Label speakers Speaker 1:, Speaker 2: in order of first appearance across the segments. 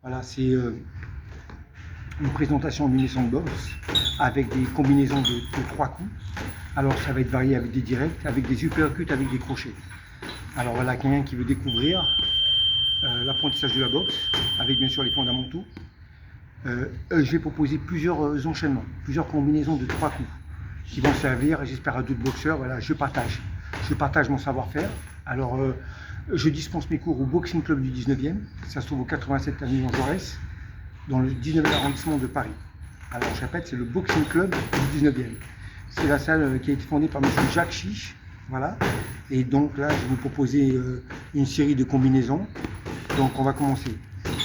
Speaker 1: Voilà, c'est une présentation d'une maison de boxe avec des combinaisons de 3 coups. Alors ça va être varié avec des directs, avec des uppercuts, avec des crochets. Alors voilà, quelqu'un qui veut découvrir l'apprentissage de la boxe, avec bien sûr les fondamentaux. Je vais proposer plusieurs enchaînements, plusieurs combinaisons de 3 coups qui vont servir, j'espère, à d'autres boxeurs. Voilà, je partage mon savoir-faire. Alors, je dispense mes cours au Boxing Club du 19e, ça se trouve au 87 avenue Jean Jaurès, dans le 19e arrondissement de Paris. Alors, je répète, c'est le Boxing Club du 19e. C'est la salle qui a été fondée par M. Jacques Chiche. Voilà. Et donc là, je vais vous proposer une série de combinaisons. Donc, on va commencer.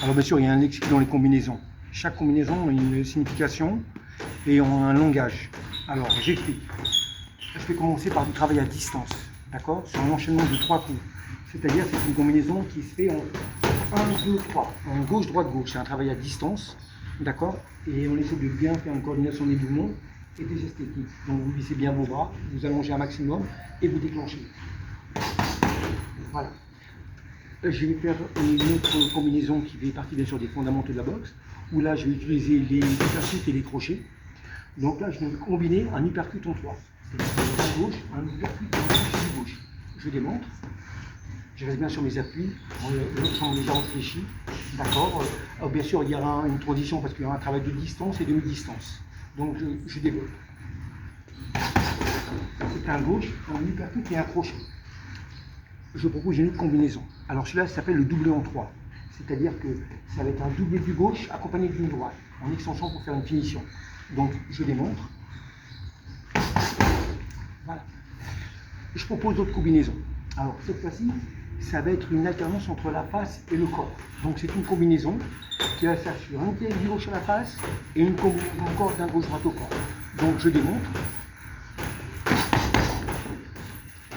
Speaker 1: Alors, bien sûr, il y a un lexique dans les combinaisons. Chaque combinaison a une signification et un langage. Alors, j'explique. Je vais commencer par du travail à distance, d'accord, sur un enchaînement de 3 coups. C'est-à-dire, c'est une combinaison qui se fait en 1, 2, 3, en gauche, droite, gauche. C'est un travail à distance, d'accord, et on essaie de bien faire une coordination des mouvements et des gestes techniques. Donc, vous vissez bien vos bras, vous allongez un maximum et vous déclenchez. Voilà. Je vais faire une autre combinaison qui fait partie bien sûr des fondamentaux de la boxe, où là, je vais utiliser les uppercuts et les crochets. Donc là, je vais combiner un uppercut en 3. C'est-à-dire à gauche, un uppercut et un crochet de gauche. Je démontre. Je reste bien sur mes appuis, l'autre champ déjà réfléchi. D'accord. Bien sûr, il y aura une transition parce qu'il y aura un travail de distance et de mi-distance. Donc je développe. C'est un gauche, un uppercut et un crochet. Je propose une autre combinaison. Alors celui-là s'appelle le doublé en 3. C'est-à-dire que ça va être un doublé du gauche accompagné d'une droite, en extension pour faire une finition. Donc je démontre. Voilà. Je propose d'autres combinaisons. Alors cette fois-ci, ça va être une alternance entre la face et le corps. Donc c'est une combinaison qui va faire sur un pied du gauche à la face et une combinaison encore d'un gauche droite au corps. Donc je démontre.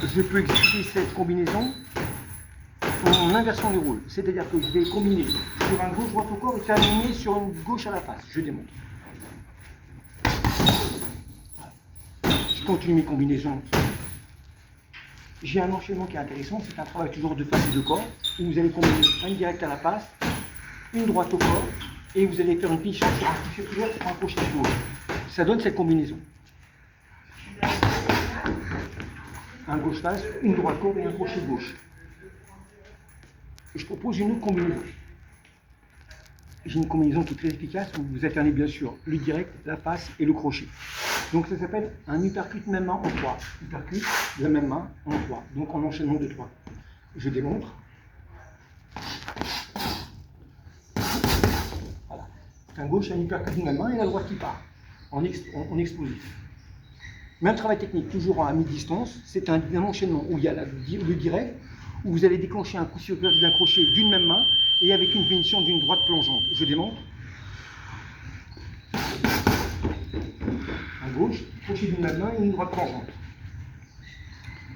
Speaker 1: Je peux exécuter cette combinaison en inversion des rôles. C'est-à-dire que je vais combiner sur un gauche droite au corps et terminer sur une gauche à la face. Je démontre. Je continue mes combinaisons. J'ai un enchaînement qui est intéressant, c'est un travail toujours de face et de corps, où vous allez combiner un direct à la face, une droite au corps, et vous allez faire une finition sur un coup circulaire sur un crochet gauche. Ça donne cette combinaison. Un gauche face, une droite corps et un crochet gauche. Je propose une autre combinaison. J'ai une combinaison qui est très efficace, où vous alternez bien sûr le direct, la face et le crochet. Donc ça s'appelle un uppercut même main en 3. Uppercut de la même main en 3. Donc en enchaînement de 3. Je démontre. Voilà. Un gauche, un uppercut de même main et la droite qui part. En explosif. Même travail technique, toujours à mi-distance. C'est un enchaînement où il y a le direct, où vous allez déclencher un coup circulaire d'un crochet d'une même main et avec une finition d'une droite plongeante. Je démontre. Gauche, crochet d'une même main et une droite plongeante.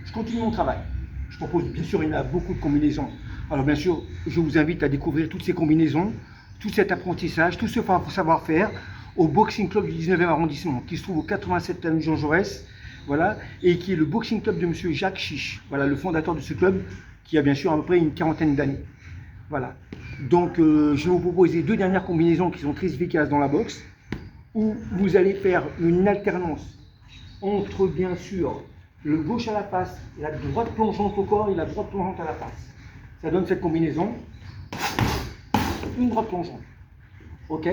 Speaker 1: Je continue mon travail. Je propose, bien sûr, il y a beaucoup de combinaisons. Alors bien sûr, je vous invite à découvrir toutes ces combinaisons, tout cet apprentissage, tout ce savoir-faire au Boxing Club du 19e arrondissement, qui se trouve au 87 avenue Jean Jaurès, voilà, et qui est le Boxing Club de M. Jacques Chiche, voilà, le fondateur de ce club, qui a bien sûr à peu près une quarantaine d'années. Voilà. Donc, je vais vous proposer 2 dernières combinaisons qui sont très efficaces dans la boxe, où vous allez faire une alternance entre, bien sûr, le gauche à la face, la droite plongeante au corps et la droite plongeante à la face. Ça donne cette combinaison. Une droite plongeante. OK?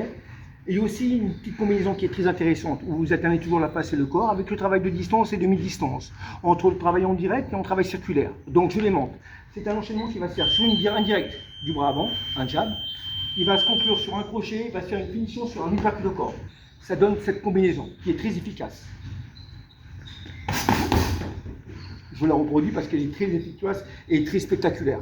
Speaker 1: Et aussi une petite combinaison qui est très intéressante, où vous alternez toujours la face et le corps, avec le travail de distance et de mi-distance, entre le travail en direct et en travail circulaire. Donc je les montre. C'est un enchaînement qui va se faire sur un direct du bras avant, un jab. Il va se conclure sur un crochet, il va se faire une finition sur un uppercut au corps. Ça donne cette combinaison qui est très efficace. Je vous la reproduis parce qu'elle est très efficace et très spectaculaire.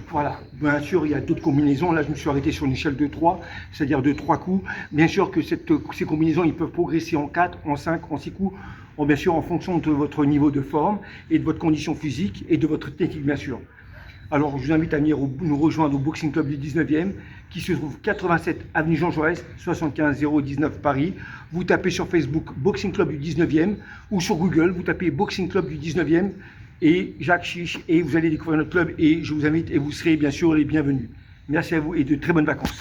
Speaker 1: Voilà, bien sûr, il y a d'autres combinaisons. Là, je me suis arrêté sur une échelle de 3, c'est-à-dire de 3 coups. Bien sûr que ces combinaisons, ils peuvent progresser en 4, en 5, en 6 coups, bien sûr en fonction de votre niveau de forme et de votre condition physique et de votre technique, bien sûr. Alors, je vous invite à venir nous rejoindre au Boxing Club du 19e, qui se trouve 87 avenue Jean Jaurès, 75 019 Paris. Vous tapez sur Facebook Boxing Club du 19e ou sur Google, vous tapez Boxing Club du 19e et Jacques Chiche et vous allez découvrir notre club et je vous invite et vous serez bien sûr les bienvenus. Merci à vous et de très bonnes vacances.